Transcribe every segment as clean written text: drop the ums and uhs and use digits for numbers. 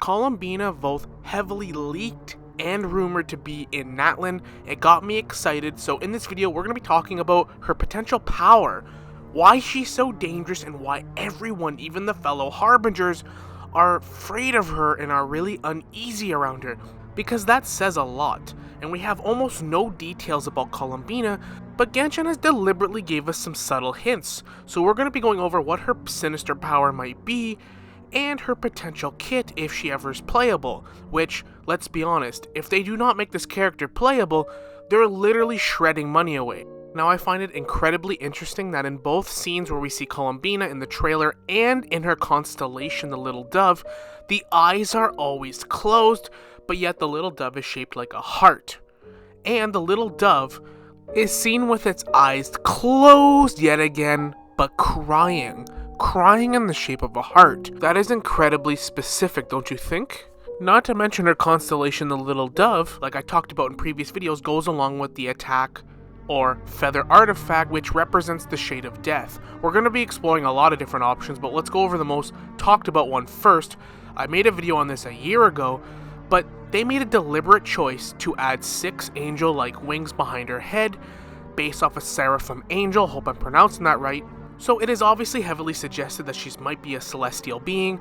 Columbina both heavily leaked and rumored to be in Natlan, it got me excited. So in this video, we're going to be talking about her potential power, why she's so dangerous, and why everyone, even the fellow Harbingers, are afraid of her and are really uneasy around her, because that says a lot. And we have almost no details about Columbina, but Genshin has deliberately gave us some subtle hints, so we're going to be going over what her sinister power might be, and her potential kit if she ever is playable, which, let's be honest, if they do not make this character playable, they're literally shredding money away. Now, I find it incredibly interesting that in both scenes where we see Columbina in the trailer and in her constellation, the little dove, the eyes are always closed, but yet the little dove is shaped like a heart. And the little dove is seen with its eyes closed yet again, but crying in the shape of a heart. That is incredibly specific, don't you think? Not to mention her constellation, the little dove, like I talked about in previous videos, goes along with the attack or feather artifact, which represents the shade of death. We're going to be exploring a lot of different options, but let's go over the most talked about one first. I made a video on this a year ago, but they made a deliberate choice to add 6 angel-like wings behind her head, based off a seraphim angel, hope I'm pronouncing that right. So it is obviously heavily suggested that she might be a celestial being,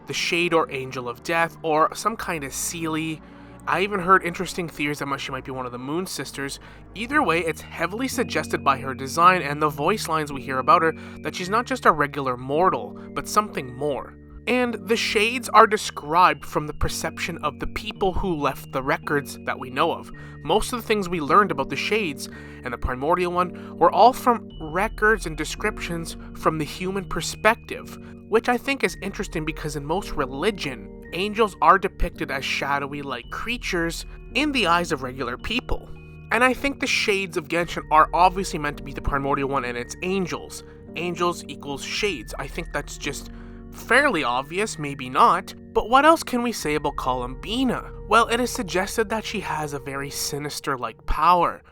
the shade or angel of death, or some kind of Seelie. I even heard interesting theories that she might be one of the Moon Sisters. Either way, it's heavily suggested by her design and the voice lines we hear about her that she's not just a regular mortal, but something more. And the shades are described from the perception of the people who left the records that we know of. Most of the things we learned about the shades and the primordial one were all from records and descriptions from the human perspective, which I think is interesting because in most religion, angels are depicted as shadowy like creatures in the eyes of regular people. And I think the shades of Genshin are obviously meant to be the primordial one and its angels. Angels equals shades. I think that's just fairly obvious, maybe not, but what else can we say about Columbina? Well, it is suggested that she has a very sinister-like power.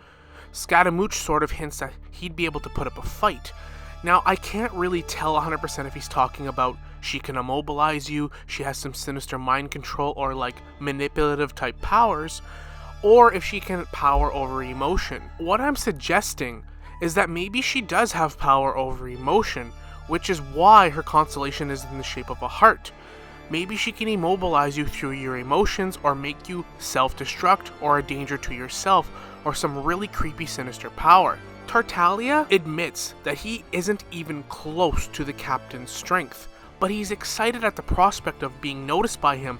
Scaramouche sort of hints that he'd be able to put up a fight. Now, I can't really tell 100% if he's talking about she can immobilize you, she has some sinister mind control or like manipulative type powers, or if she can power over emotion. What I'm suggesting is that maybe she does have power over emotion, which is why her constellation is in the shape of a heart. Maybe she can immobilize you through your emotions or make you self-destruct or a danger to yourself or some really creepy sinister power. Tartaglia admits that he isn't even close to the captain's strength, but he's excited at the prospect of being noticed by him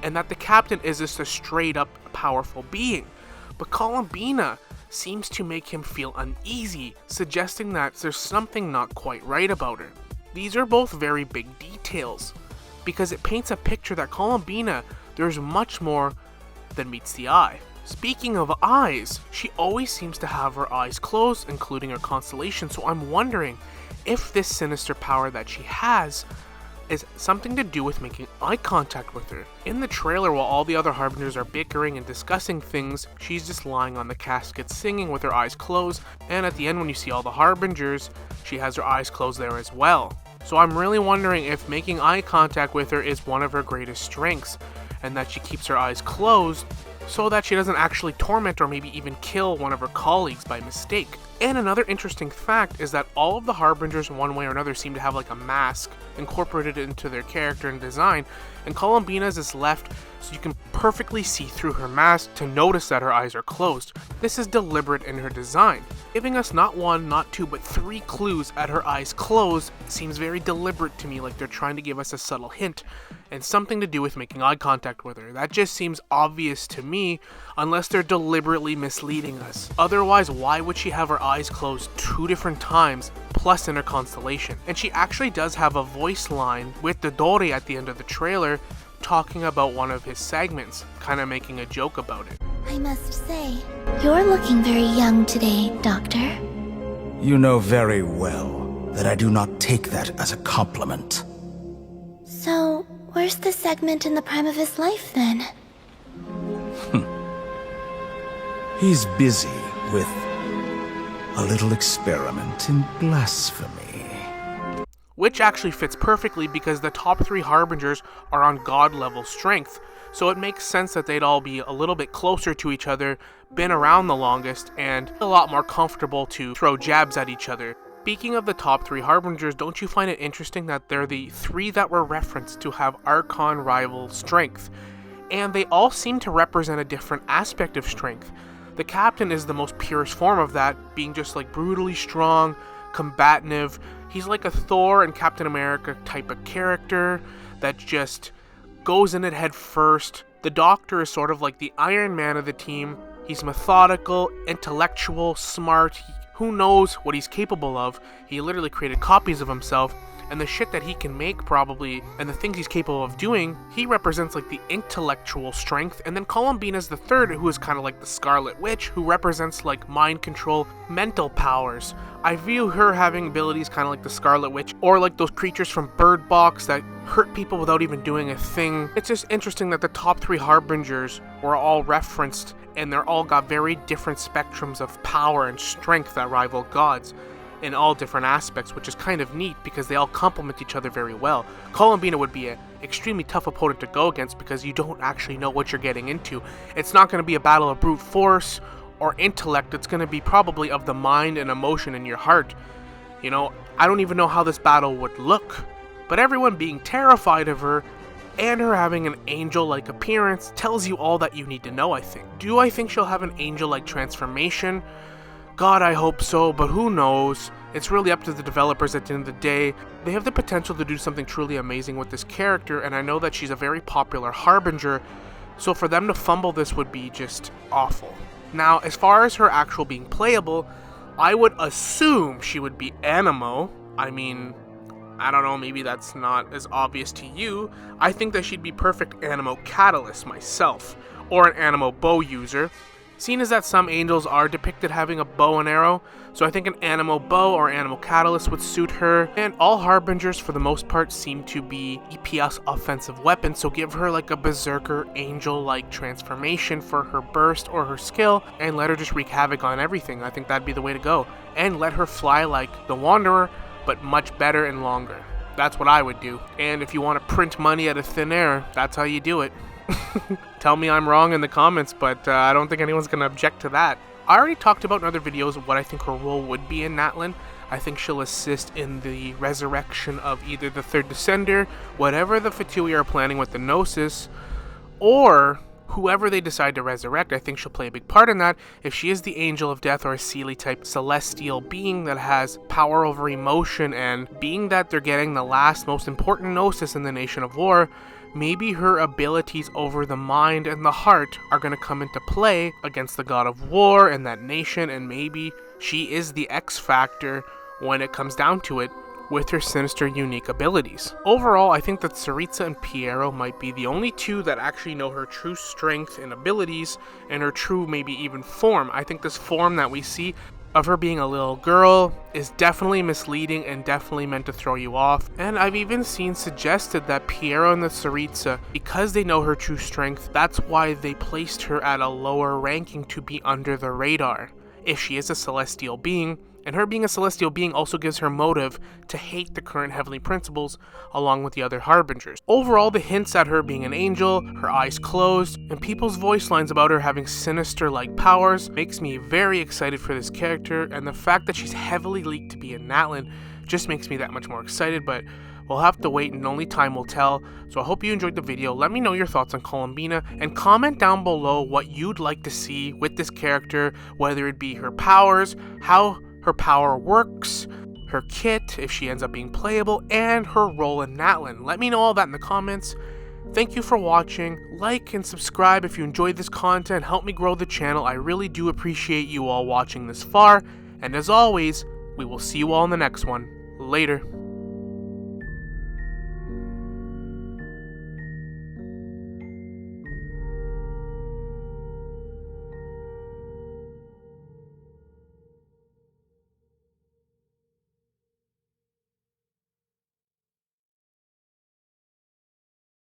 and that the captain is just a straight up powerful being. But Columbina seems to make him feel uneasy, suggesting that there's something not quite right about her. These are both very big details, because it paints a picture that Columbina, there's much more than meets the eye. Speaking of eyes, she always seems to have her eyes closed, including her constellation, so I'm wondering if this sinister power that she has is something to do with making eye contact with her. In the trailer, while all the other Harbingers are bickering and discussing things, she's just lying on the casket singing with her eyes closed, and at the end when you see all the Harbingers, she has her eyes closed there as well. So I'm really wondering if making eye contact with her is one of her greatest strengths, and that she keeps her eyes closed so that she doesn't actually torment or maybe even kill one of her colleagues by mistake. And another interesting fact is that all of the Harbingers in one way or another seem to have like a mask incorporated into their character and design, and Columbina's is left so you can perfectly see through her mask to notice that her eyes are closed. This is deliberate in her design, giving us not 1, not 2, but 3 clues at her eyes closed. It seems very deliberate to me, like they're trying to give us a subtle hint and something to do with making eye contact with her. That just seems obvious to me, unless they're deliberately misleading us. Otherwise, why would she have her eyes closed 2 different times, plus in her constellation? And she actually does have a voice line with the Dori at the end of the trailer, talking about one of his segments, kind of making a joke about it. I must say, you're looking very young today, Doctor. You know very well that I do not take that as a compliment. So, where's the segment in the prime of his life, then? He's busy with a little experiment in blasphemy. which actually fits perfectly because the top 3 Harbingers are on god level strength, so it makes sense that they'd all be a little bit closer to each other, been around the longest, and a lot more comfortable to throw jabs at each other. Speaking of the top 3 Harbingers, don't you find it interesting that they're the 3 that were referenced to have Archon rival strength? And they all seem to represent a different aspect of strength. The captain is the most purest form of that, being just like brutally strong, combative. He's like a Thor and Captain America type of character that just goes in it head first. The Doctor is sort of like the Iron Man of the team. He's methodical, intellectual, smart. Who knows what he's capable of? He literally created copies of himself, and the shit that he can make probably, and the things he's capable of doing, he represents like the intellectual strength. And then Columbina's the third, who is kind of like the Scarlet Witch, who represents like mind control, mental powers. I view her having abilities kind of like the Scarlet Witch, or like those creatures from Bird Box that hurt people without even doing a thing. It's just interesting that the top 3 Harbingers were all referenced, and they're all got very different spectrums of power and strength that rival gods in all different aspects, which is kind of neat because they all complement each other very well. Columbina would be an extremely tough opponent to go against because you don't actually know what you're getting into. It's not going to be a battle of brute force or intellect. It's going to be probably of the mind and emotion in your heart. You know, I don't even know how this battle would look, but everyone being terrified of her and her having an angel-like appearance tells you all that you need to know, I think. Do I think she'll have an angel-like transformation? God, I hope so, but who knows? It's really up to the developers at the end of the day. They have the potential to do something truly amazing with this character, and I know that she's a very popular Harbinger, so for them to fumble this would be just awful. Now, as far as her actual being playable, I would assume she would be Animo. I mean, I don't know, maybe that's not as obvious to you. I think that she'd be perfect Animo Catalyst myself, or an Animo Bow user. Seeing as that some angels are depicted having a bow and arrow, so I think an Animo Bow or Animo Catalyst would suit her, and all Harbingers for the most part seem to be EPS offensive weapons, so give her like a Berserker angel-like transformation for her burst or her skill, and let her just wreak havoc on everything. I think that'd be the way to go. And let her fly like the Wanderer, but much better and longer. That's what I would do. And if you want to print money out of thin air, that's how you do it. Tell me I'm wrong in the comments, but I don't think anyone's going to object to that. I already talked about in other videos what I think her role would be in Natlan. I think she'll assist in the resurrection of either the Third Descender, whatever the Fatui are planning with the Gnosis, or whoever they decide to resurrect. I think she'll play a big part in that. If she is the Angel of Death or a Seelie type celestial being that has power over emotion, and being that they're getting the last most important Gnosis in the Nation of War, maybe her abilities over the mind and the heart are going to come into play against the God of War and that nation, and maybe she is the X factor when it comes down to it with her sinister unique abilities. Overall, I think that Tsaritsa and Piero might be the only 2 that actually know her true strength and abilities and her true maybe even form. I think this form that we see of her being a little girl is definitely misleading and definitely meant to throw you off. And I've even seen suggested that Piero and the Tsaritsa, because they know her true strength, that's why they placed her at a lower ranking to be under the radar. If she is a celestial being, and her being a celestial being also gives her motive to hate the current heavenly principles along with the other Harbingers. Overall, the hints at her being an angel, her eyes closed, and people's voice lines about her having sinister-like powers makes me very excited for this character, and the fact that she's heavily leaked to be in Natlan just makes me that much more excited, but we'll have to wait and only time will tell. So I hope you enjoyed the video. Let me know your thoughts on Columbina, and comment down below what you'd like to see with this character, whether it be her powers, how her power works, her kit, if she ends up being playable, and her role in Natlan. Let me know all that in the comments. Thank you for watching. Like and subscribe if you enjoyed this content. Help me grow the channel. I really do appreciate you all watching this far. And as always, we will see you all in the next one. Later.